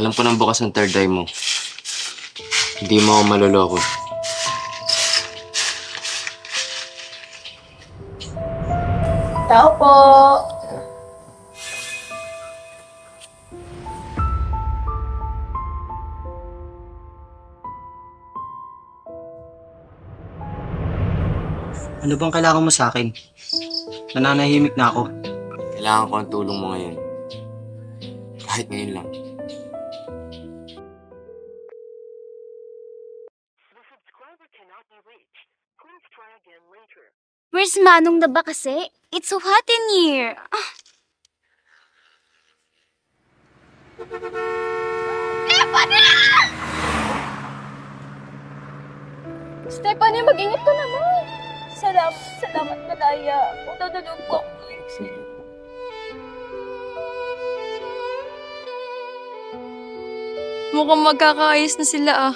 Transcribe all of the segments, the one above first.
Alam ko nang bukas ang third eye mo. Hindi mo ako maloloko. Tao po! Ano bang kailangan mo sa akin? Nananahimik na ako. Kailangan ko ang tulong mo ngayon. Kahit ngayon lang. Where's Manong na ba kasi? It's so hot in here. Stephanie, mag-ingat ka naman! Salamat, Malaya. Tutulog ko. Mukhang magkakaayos na sila ah.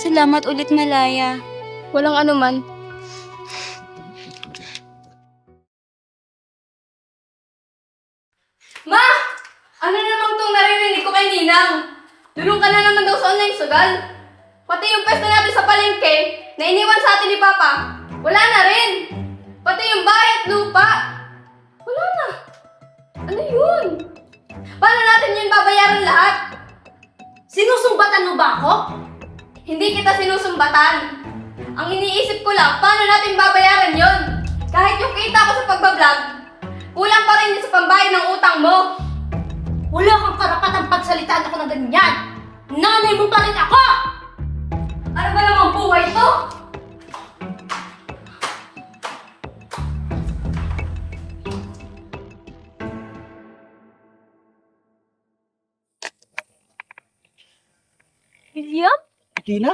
Salamat ulit, Malaya. Walang anuman. Ma! Ano namang itong naririnig ko kay Ninang? Dulong ka na naman daw sa online sugal. Pati yung pwesto natin sa palengke na iniwan sa atin ni Papa, wala na rin. Pati yung bahay at lupa, wala na. Ano yun? Paano natin yun babayaran lahat? Sinusumbatan mo ba ako? Hindi kita sinusumbatan. Ang iniisip ko lang, paano natin babayaran yun? Kahit yung kita ko sa pagbablog, kulang pa rin yun sa pambayad ng utang mo. Wala kang karapatang pagsalitaan ako ng ganyan! Nanay mo pa rin ako! Ano ba namang buhay to? William? Hindi na.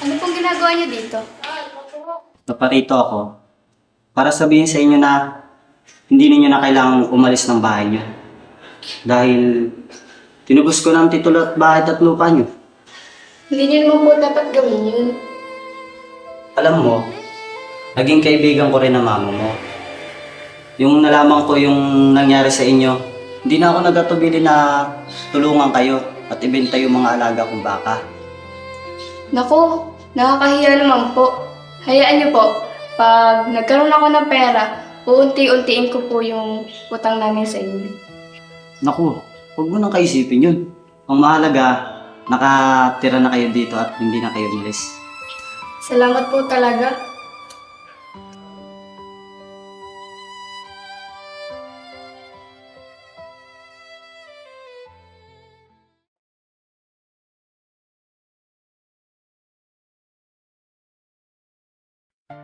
Ano pong ginagawa niyo dito? Naparito ako para sabihin sa inyo na hindi ninyo na kailangang umalis ng bahay niyo. Dahil tinubos ko na ang titulo at bahay at lupa niyo. Hindi niyo naman po dapat gawin yun. Alam mo, naging kaibigan ko rin ang mama mo. Yung nalaman ko yung nangyari sa inyo, hindi na ako nagatubili na tulungan kayo at ibenta yung mga alaga kong baka. Naku, nakakahiya naman po. Hayaan niyo po, pag nagkaroon ako ng pera, uunti-untiin ko po yung utang namin sa inyo. Naku, huwag mo nang kaisipin yun. Ang mahalaga, nakatira na kayo dito at hindi na kayo umalis. Salamat po talaga.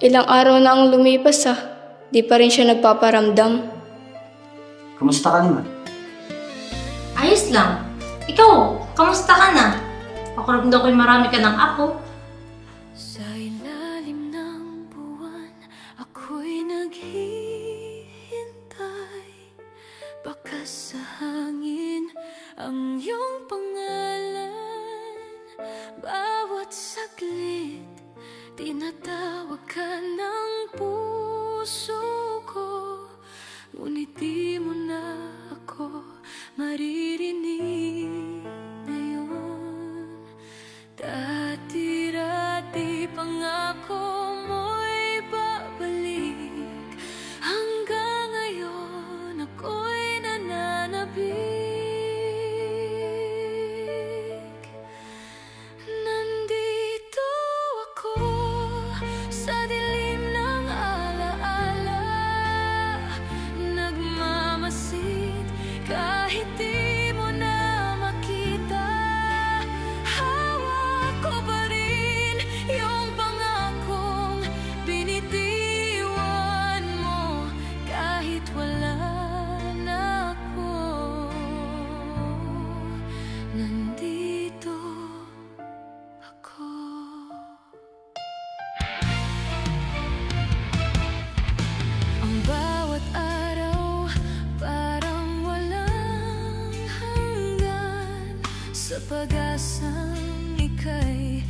Ilang araw na ang lumipas di pa rin siya nagpaparamdam. Kumusta ka naman? Ayos lang. Ikaw, kamusta ka na? Pakuramdam ko'y marami ka ng apo. Sa ilalim ng buwan, ako'y naghihintay. Baka sa hangin ang iyong pangalan. Bawat saglit, tinatawag ka ng puso ko. Ngunit di mo na ako maririnig ngayon. Dati-dati pangako mo'y babalik. Hanggang ngayon ako'y nananabik. Nandito ako sa dilim ng alaala, nagmamasid kahit di mo na makita. Hawak ko Sa pag-asang ika'y